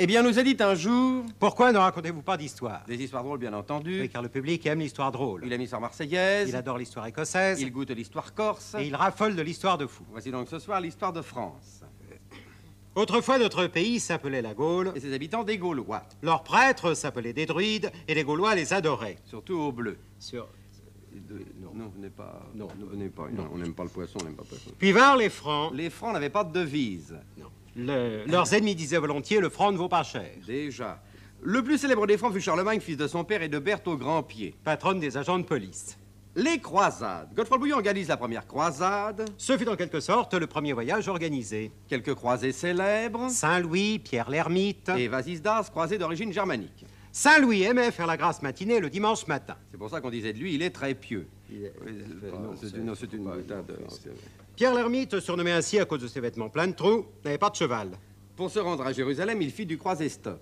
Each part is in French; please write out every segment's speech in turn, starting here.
Eh bien, nous a dit un jour... Pourquoi ne racontez-vous pas d'histoire? Des histoires drôles, bien entendu. Oui, car le public aime l'histoire drôle. Il aime l'histoire marseillaise. Il adore l'histoire écossaise. Il goûte l'histoire corse. Et il raffole de l'histoire de fou. Voici donc ce soir l'histoire de France. Autrefois, notre pays s'appelait la Gaule. Et ses habitants des Gaulois. Leurs prêtres s'appelaient des druides et les Gaulois les adoraient. Surtout au bleu. Non, venez pas. Non. Venez pas. Non, on n'aime pas le poisson, on n'aime pas le poisson. Puis vinrent les Francs. Les Francs n'avaient pas de devise. Non. Leurs ennemis disaient volontiers le franc ne vaut pas cher. Déjà. Le plus célèbre des Francs fut Charlemagne, fils de son père et de Berthe au Grand-Pied. Patronne des agents de police. Les croisades. Godefroy Bouillon organise la première croisade. Ce fut en quelque sorte le premier voyage organisé. Quelques croisés célèbres. Saint-Louis, Pierre l'Ermite. Et Vasisdas, croisé d'origine germanique. Saint-Louis aimait faire la grâce matinée le dimanche matin. C'est pour ça qu'on disait de lui, il est très pieux. C'est une boutade. Pierre l'Ermite, surnommé ainsi à cause de ses vêtements pleins de trous, n'avait pas de cheval. Pour se rendre à Jérusalem, il fit du croisé-stop.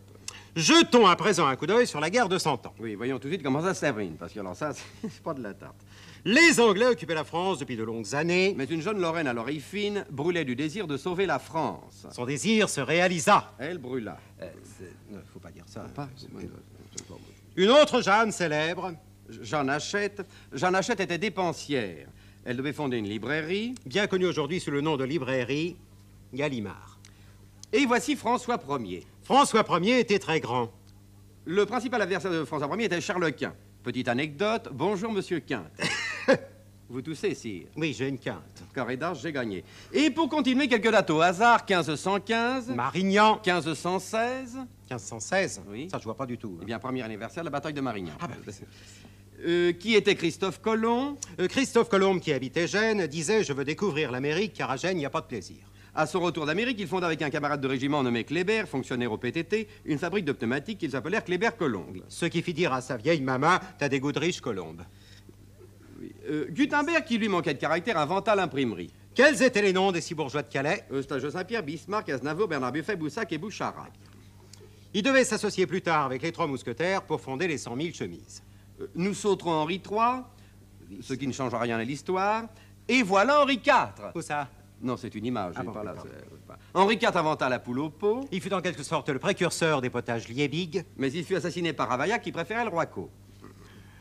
Jetons à présent un coup d'œil sur la guerre de 100 ans. Oui, voyons tout de suite comment ça se termine, parce que alors ça, c'est pas de la tarte. Les Anglais occupaient la France depuis de longues années. Mais une jeune Lorraine à l'oreille fine brûlait du désir de sauver la France. Son désir se réalisa. Elle brûla. Faut pas dire ça. Pas. Une autre Jeanne célèbre. Jeanne Hachette. Jeanne Hachette était dépensière. Elle devait fonder une librairie. Bien connue aujourd'hui sous le nom de librairie Gallimard. Et voici François Ier. François Ier était très grand. Le principal adversaire de François Ier était Charles Quint. Petite anecdote, bonjour monsieur Quint. Vous toussez, sire? Oui, j'ai une quinte. Carré d'as, j'ai gagné. Et pour continuer, quelques dates au hasard, 1515. Marignan. 1516. 1516. Oui. Ça, je vois pas du tout. Eh bien, premier anniversaire de la bataille de Marignan. Ah, bah, qui était Christophe Colomb? Christophe Colomb, qui habitait Gênes, disait « Je veux découvrir l'Amérique, car à Gênes, il n'y a pas de plaisir. » À son retour d'Amérique, il fonda avec un camarade de régiment nommé Kléber, fonctionnaire au PTT, une fabrique de pneumatiques qu'ils appelèrent Kléber-Colombe. Ce qui fit dire à sa vieille maman « T'as des goûts de riche, Colombe. » Oui. Gutenberg, qui lui manquait de caractère, inventa l'imprimerie. Quels étaient les noms des six bourgeois de Calais? Eustache de Saint-Pierre, Bismarck, Aznavour, Bernard Buffet, Boussac et Boucharac. Ils devaient s'associer plus tard avec les trois mousquetaires pour fonder les 100 000 chemises. Nous sauterons Henri III, ce qui ne change rien à l'histoire, et voilà Henri IV. Où ça? Non, c'est une image. Ah bon, pas là, d'accord. Henri IV inventa la poule au pot. Il fut en quelque sorte le précurseur des potages Liebig. Mais il fut assassiné par Ravaillac qui préférait le Royco.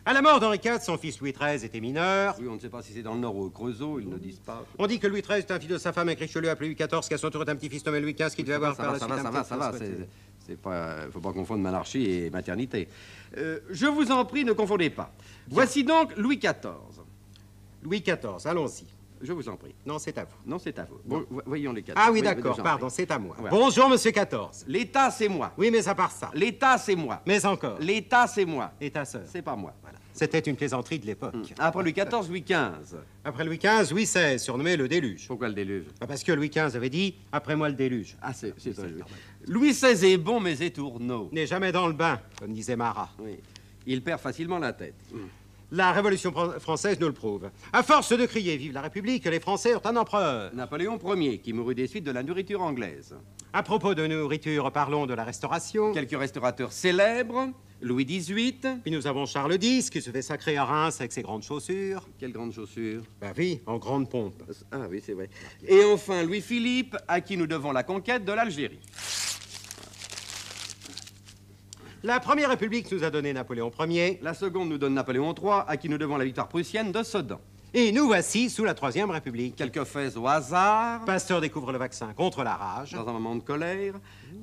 À la mort d'Henri IV, son fils Louis XIII était mineur. Oui, on ne sait pas si c'est dans le Nord ou au Creusot, ils ne disent pas. On dit que Louis XIII est un fils de sa femme et que Richelieu appelé Louis XIV, qu'à son tour est un petit-fils nommé Louis XV, qui devait avoir par la suite un petit ça va. fils. C'est pas, faut pas confondre monarchie et maternité. Je vous en prie, ne confondez pas. Voici donc Louis XIV. Louis XIV, allons-y. Je vous en prie. Non, c'est à vous. Non, c'est à vous. Bon, voyons les 14. Ah oui, d'accord, pardon, c'est à moi. Voilà. Bonjour, monsieur XIV. L'État, c'est moi. Oui, mais à part ça. L'État, c'est moi. Mais encore. L'État, c'est moi. Et ta sœur. C'est pas moi. Voilà. C'était une plaisanterie de l'époque. Après Louis XIV, Louis XV. Après Louis XV, Louis XVI, surnommé le déluge. Pourquoi le déluge? Parce que Louis XV avait dit « Après moi le déluge Ah, c'est c'est vrai. normal. Louis XVI est bon, mais est tourneau. » N'est jamais dans le bain, comme disait Marat. Oui. Il perd facilement la tête. La Révolution française nous le prouve. À force de crier « Vive la République », les Français ont un empereur. Napoléon Ier, qui mourut des suites de la nourriture anglaise. À propos de nourriture, parlons de la Restauration. Quelques restaurateurs célèbres. Louis XVIII. Puis nous avons Charles X, qui se fait sacrer à Reims avec ses grandes chaussures. Quelles grandes chaussures. Ben oui, en grande pompe. Ah oui, c'est vrai. Et enfin Louis-Philippe, à qui nous devons la conquête de l'Algérie. La Première République nous a donné Napoléon Ier. La seconde nous donne Napoléon III, à qui nous devons la victoire prussienne de Sedan. Et nous voici sous la Troisième République. Quelques faits au hasard. Pasteur découvre le vaccin contre la rage. Dans un moment de colère.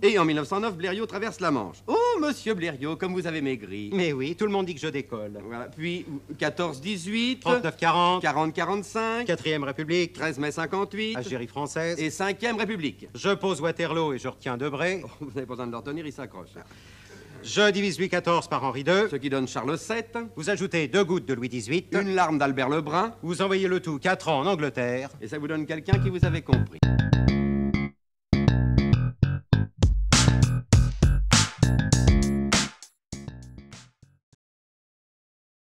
Et en 1909, Blériot traverse la Manche. Oh, monsieur Blériot, comme vous avez maigri. Mais oui, tout le monde dit que je décolle. Voilà. Puis 14-18. 39-40. 40-45. Quatrième République. 13 mai 58. Algérie française. Et 5e République. Je pose Waterloo et je retiens Debré. Oh, vous n'avez pas besoin de le retenir, il s'accroche. Je divise Louis XIV par Henri II. Ce qui donne Charles VII. Vous ajoutez 2 gouttes de Louis XVIII. Une larme d'Albert Lebrun. Vous envoyez le tout 4 ans en Angleterre. Et ça vous donne quelqu'un qui vous avait compris.